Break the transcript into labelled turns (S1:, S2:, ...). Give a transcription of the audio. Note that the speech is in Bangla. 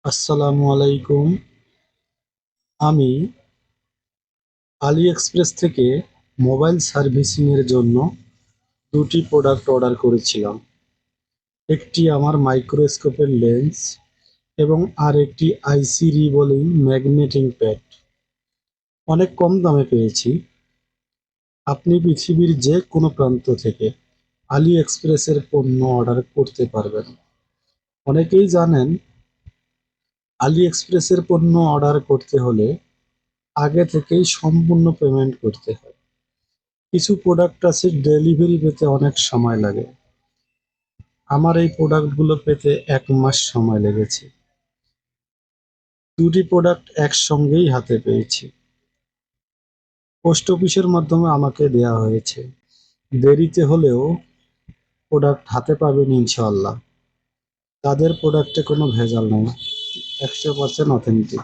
S1: আসসালামু আলাইকুম। আমি আলি এক্সপ্রেস থেকে মোবাইল সার্ভিসিং এর জন্য দুটি প্রোডাক্ট অর্ডার করেছিলাম। একটি আমার মাইক্রোস্কোপের লেন্স এবং আরেকটি আইসি রিবোলিং ম্যাগনেটিং প্যাড। অনেক কম দামে পেয়েছি। আপনি পৃথিবীর যে কোনো প্রান্ত থেকে আলি এক্সপ্রেসের পণ্য অর্ডার করতে পারবেন। অনেকেই জানেন, আলি এক্সপ্রেসের পণ্য অর্ডার করতে হলে আগে থেকেই সম্পূর্ণ পেমেন্ট করতে হয়। কিছু প্রোডাক্ট আছে ডেলিভারি পেতে অনেক সময় লাগে। আমার এই প্রোডাক্টগুলো পেতে ১ মাস সময় লেগেছে। দুটি প্রোডাক্ট একসঙ্গেই হাতে পেয়েছি। পোস্ট অফিসের মাধ্যমে আমাকে দেয়া হয়েছে। দেরিতে হলেও প্রোডাক্ট হাতে পাবেন ইনশাআল্লাহ। তাদের প্রোডাক্টে কোনো ভেজাল নেই। ১০০% অথেন্টিক।